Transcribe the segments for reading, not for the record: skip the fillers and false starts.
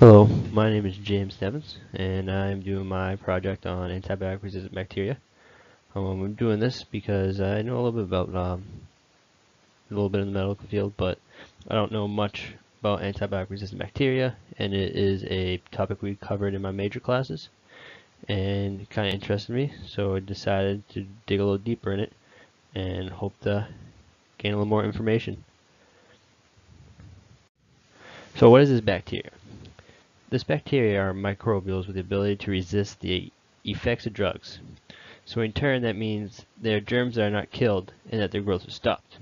Hello, my name is James Nevins, and I'm doing my project on antibiotic-resistant bacteria. I'm doing this because I know a little bit about a little bit in the medical field, but I don't know much about antibiotic-resistant bacteria, and it is a topic we covered in my major classes, and it kind of interested me, so I decided to dig a little deeper in it and hope to gain a little more information. So, what is this bacteria? This bacteria are microbials with the ability to resist the effects of drugs. So in turn, that means they're germs that are not killed and that their growth is stopped.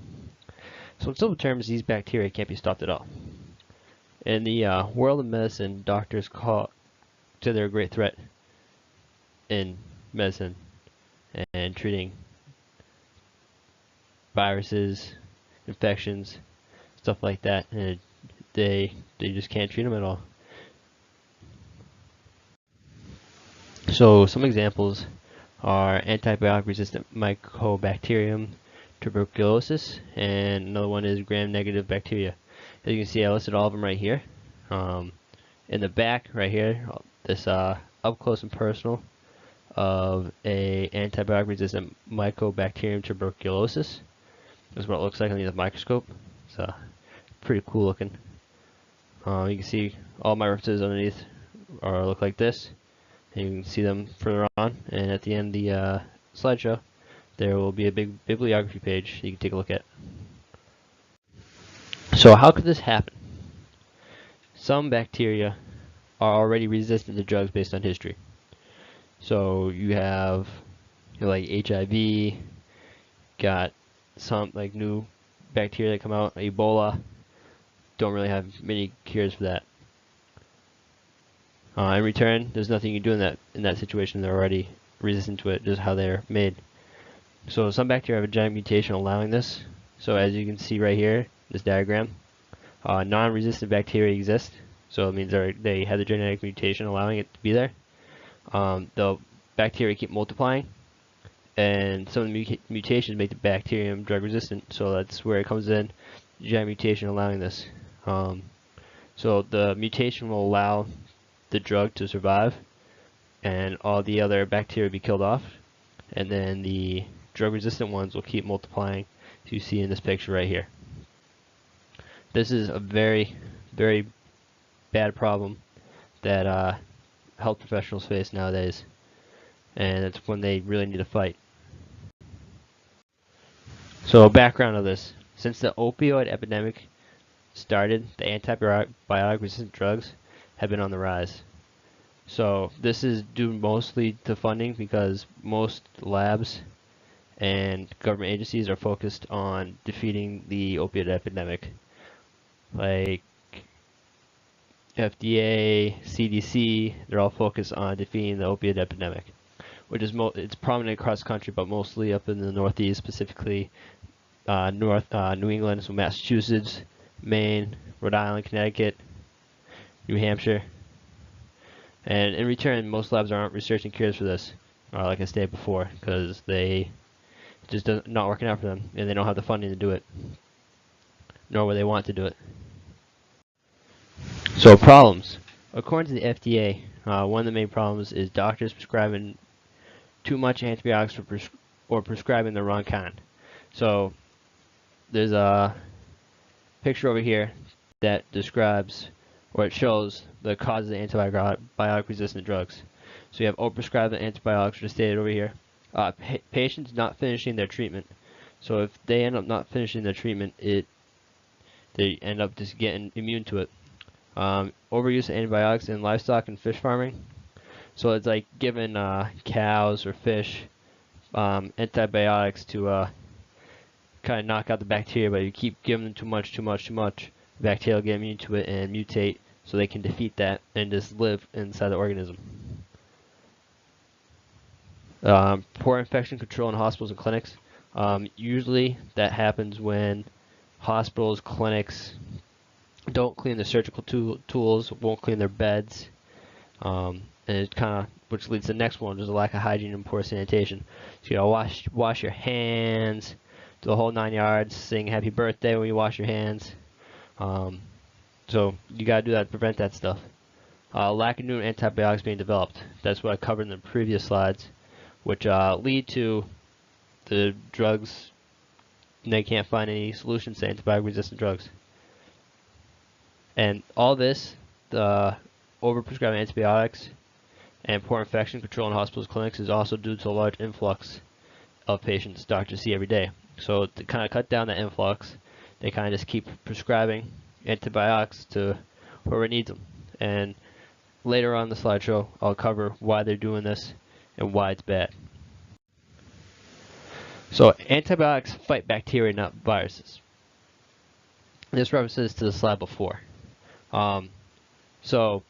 So in simple terms, these bacteria can't be stopped at all. In the world of medicine, doctors call to their great threat in medicine and treating viruses, infections, stuff like that, and they just can't treat them at all. So some examples are antibiotic-resistant Mycobacterium tuberculosis, and another one is gram-negative bacteria. As you can see, I listed all of them right here. In the back, right here, this up close and personal of a antibiotic-resistant Mycobacterium tuberculosis. This is what it looks like underneath the microscope. It's pretty cool looking. You can see all my references underneath look like this. And you can see them further on, and at the end of the slideshow, there will be a big bibliography page you can take a look at. So how could this happen? Some bacteria are already resistant to drugs based on history. So you have like HIV, got some like new bacteria that come out, Ebola, don't really have many cures for that. In return, there's nothing you can do in that situation. They're already resistant to it, just how they're made. So some bacteria have a genetic mutation allowing this. So as you can see right here, this diagram, non-resistant bacteria exist. So it means they have the genetic mutation allowing it to be there. The bacteria keep multiplying, and some of the mutations make the bacterium drug resistant. So that's where it comes in, genetic mutation allowing this. So the mutation will allow the drug to survive, and all the other bacteria be killed off, and then the drug-resistant ones will keep multiplying, as you see in this picture right here. This is a very, very bad problem that health professionals face nowadays, and it's when they really need to fight. So, a background of this: since the opioid epidemic started, the antibiotic-resistant drugs have been on the rise. So this is due mostly to funding, because most labs and government agencies are focused on defeating the opioid epidemic. Like FDA, CDC, they're all focused on defeating the opioid epidemic, which is it's prominent across the country, but mostly up in the Northeast, specifically New England, so Massachusetts, Maine, Rhode Island, Connecticut, New Hampshire. And in return, most labs aren't researching cures for this, like I stated before, because they just not working out for them, and they don't have the funding to do it, nor would they want to do it. So problems. According to the FDA, one of the main problems is doctors prescribing too much antibiotics or prescribing the wrong kind. So there's a picture over here that describes, or it shows, the causes of antibiotic-resistant drugs. So you have overprescribed antibiotics, which is stated over here. Patients not finishing their treatment. So if they end up not finishing their treatment, they end up just getting immune to it. Overuse of antibiotics in livestock and fish farming. So it's like giving cows or fish antibiotics to kind of knock out the bacteria, but you keep giving them too much, the bacteria will get immune to it and mutate, so they can defeat that and just live inside the organism. Poor infection control in hospitals and clinics. Usually that happens when hospitals, clinics don't clean their surgical tools, won't clean their beds, and it kind of, which leads to the next one, there's a lack of hygiene and poor sanitation. So you gotta wash your hands, do the whole 9 yards, sing happy birthday when you wash your hands. So you gotta do that to prevent that stuff. lack of new antibiotics being developed. That's what I covered in the previous slides, which lead to the drugs, and they can't find any solutions to antibiotic-resistant drugs. And all this, the overprescribing antibiotics and poor infection control in hospitals and clinics, is also due to a large influx of patients doctors see every day. So to kind of cut down that influx, they kind of just keep prescribing antibiotics to whoever needs them. And later on in the slideshow, I'll cover why they're doing this and why it's bad. So antibiotics fight bacteria, not viruses. This references to the slide before. So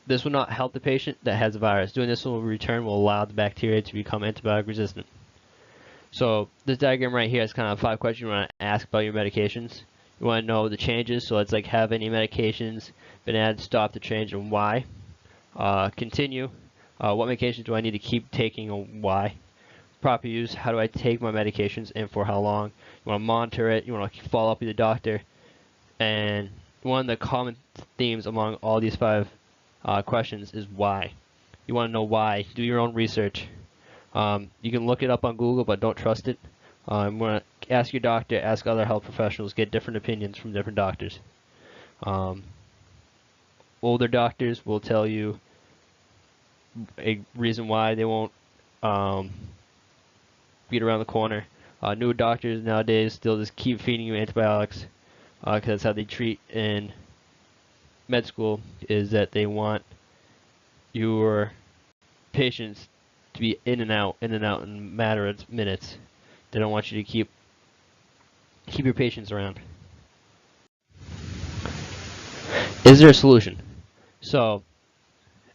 this will not help the patient that has a virus. Doing this will allow the bacteria to become antibiotic resistant. So this diagram right here is kind of 5 questions you want to ask about your medications. You want to know the changes, so it's like, have any medications been added, stop the change, and why. Continue, what medications do I need to keep taking and why. Proper use, how do I take my medications and for how long. You want to monitor it, you want to follow up with the doctor. And one of the common themes among all these 5 questions is why. You want to know why. Do your own research. You can look it up on Google, but don't trust it. You want to ask your doctor, ask other health professionals, get different opinions from different doctors. Older doctors will tell you a reason why they won't beat around the corner. Newer doctors nowadays still just keep feeding you antibiotics because that's how they treat in med school, is that they want your patients to be in and out in a matter of minutes. They don't want you to keep your patients around. Is there a solution? So,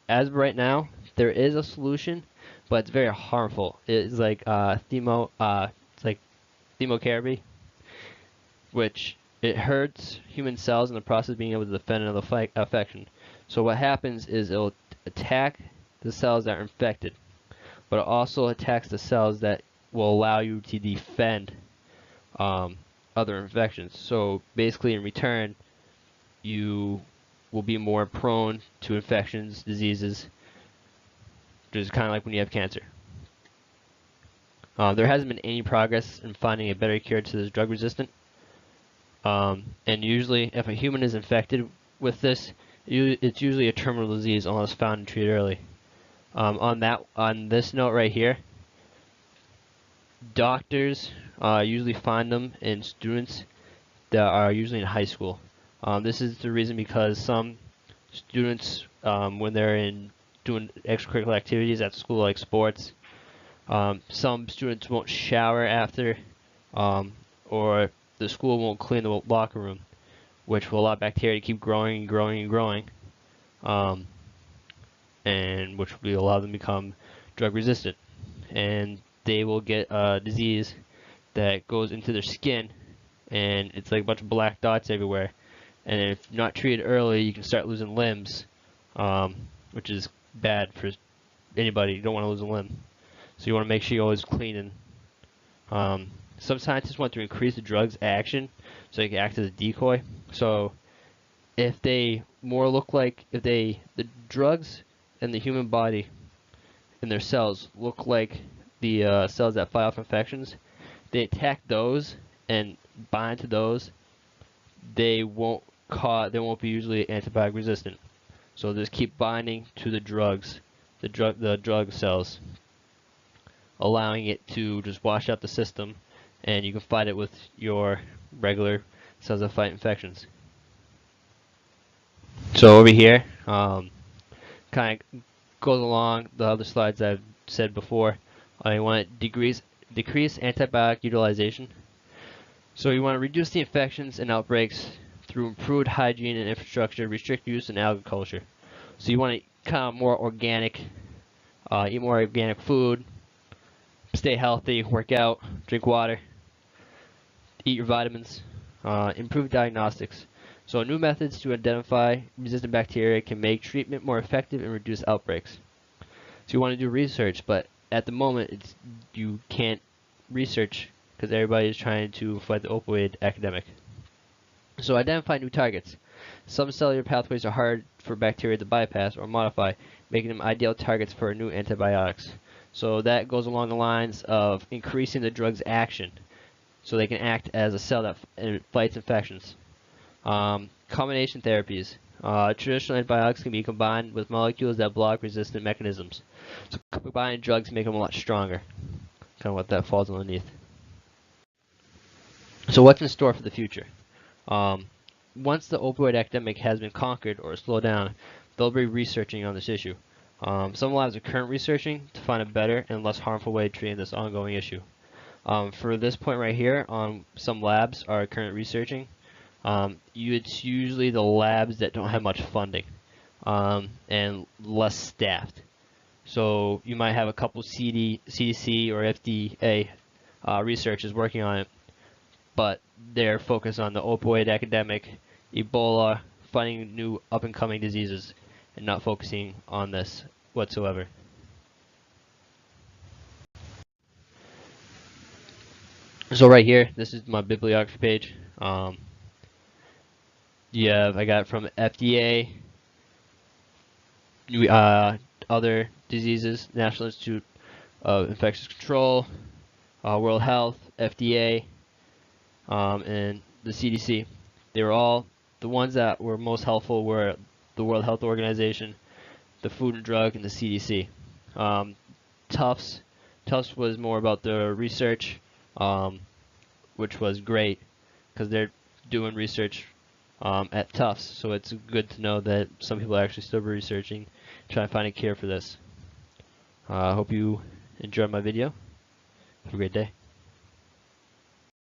as of right now, there is a solution, but it's very harmful. It's like chemotherapy, which it hurts human cells in the process of being able to defend another infection. So what happens is it'll attack the cells that are infected, but it also attacks the cells that will allow you to defend other infections. So basically, in return, you will be more prone to infections, diseases, just kind of like when you have cancer. There hasn't been any progress in finding a better cure to this drug resistant. And usually, if a human is infected with this, it's usually a terminal disease unless found and treated early. On this note right here, doctors usually find them in students that are usually in high school. This is the reason because some students, when they're doing extracurricular activities at school like sports, some students won't shower after, or the school won't clean the locker room, which will allow bacteria to keep growing and growing and growing, and which will allow them to become drug resistant. And they will get a disease that goes into their skin, and it's like a bunch of black dots everywhere. And if not treated early, you can start losing limbs, which is bad for anybody. You don't want to lose a limb. So you want to make sure you're always cleaning. Some scientists want to increase the drug's action so they can act as a decoy. So if they the drugs in the human body in their cells look like the cells that fight off infections, they attack those and bind to those. They won't be usually antibiotic resistant. So just keep binding to the drugs, the drug cells, allowing it to just wash out the system, and you can fight it with your regular cells that fight infections. So over here, kind of goes along the other slides I've said before. You want to decrease antibiotic utilization. So you want to reduce the infections and outbreaks through improved hygiene and infrastructure, restrict use in agriculture. So you want to kind of more organic, eat more organic food, stay healthy, work out, drink water, eat your vitamins, improve diagnostics. So new methods to identify resistant bacteria can make treatment more effective and reduce outbreaks. So you want to do research, but at the moment you can't research because everybody is trying to fight the opioid epidemic. So identify new targets. Some cellular pathways are hard for bacteria to bypass or modify, making them ideal targets for new antibiotics. So that goes along the lines of increasing the drug's action, so they can act as a cell that fights infections. Combination therapies. Traditional antibiotics can be combined with molecules that block resistant mechanisms. So combining drugs make them a lot stronger. Kind of what that falls underneath. So what's in store for the future? Once the opioid epidemic has been conquered or slowed down, they'll be researching on this issue. Some labs are currently researching to find a better and less harmful way of treating this ongoing issue. For this point right here, some labs are currently researching. It's usually the labs that don't have much funding and less staffed. So you might have a couple CDC or FDA researchers working on it, but they're focused on the opioid epidemic, Ebola, finding new up-and-coming diseases, and not focusing on this whatsoever. So right here, this is my bibliography page. I got from FDA, other diseases, National Institute of Infectious Control, World Health, FDA, and the CDC. They were all, the ones that were most helpful were the World Health Organization, the Food and Drug, and the CDC. Tufts was more about the research, which was great because they're doing research at Tufts, so it's good to know that some people are actually still researching, trying to find a cure for this. I hope you enjoyed my video. Have a great day.